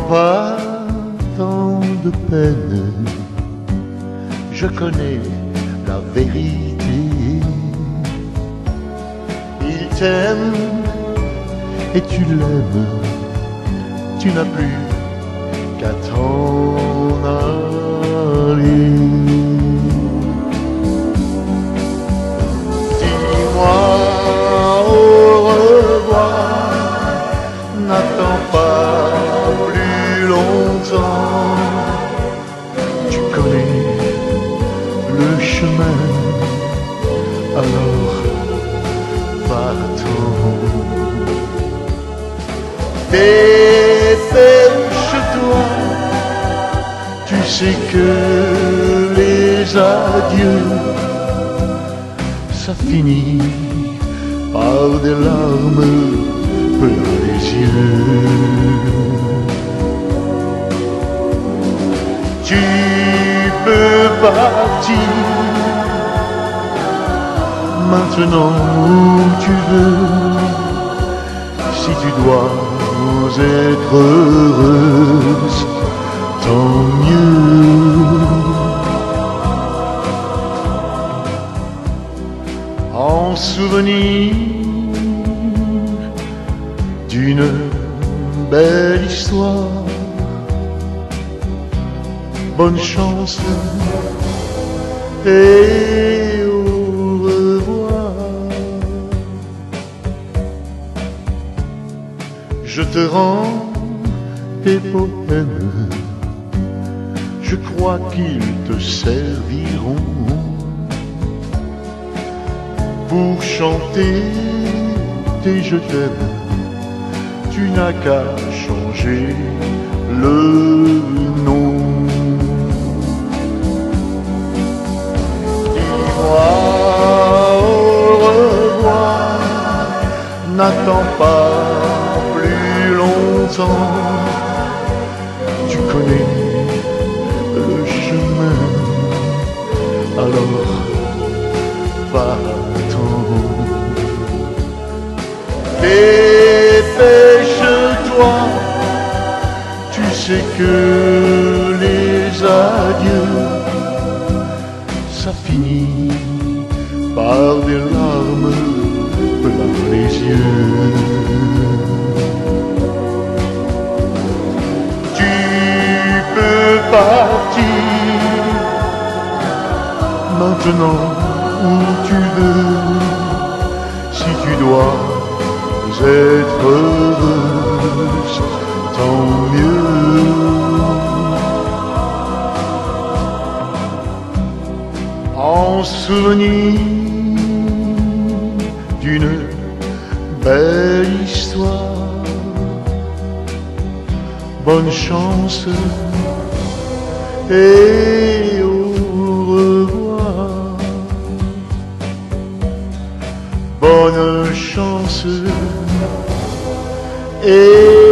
pas tant de peine, je connais la vérité. Il t'aime et tu l'aimes, tu n'as plus qu'à t'en aller. Dis-moi au revoir, n'attends pas plus longtemps. Tu connais le chemin, alors partons. Dépêche-toi, tu sais que les adieux, ça finit par des larmes plein les yeux. Tu peux partir maintenant où tu veux, si tu dois être heureuse, tant mieux. En souvenir d'une belle histoire, bonne chance et au revoir. Je te rends tes poèmes, je crois qu'ils te serviront pour chanter tes je t'aime. Tu n'as qu'à changer le nom. Dis-moi au revoir, n'attends pas plus longtemps. Tu connais le chemin, alors partons. Dépêche-toi, tu sais que les adieux, ça finit par des larmes plein les yeux. Tu peux partir maintenant où tu veux, si tu dois être heureuse, tant mieux. En souvenir d'une belle histoire, bonne chance et au revoir. Bonne chance et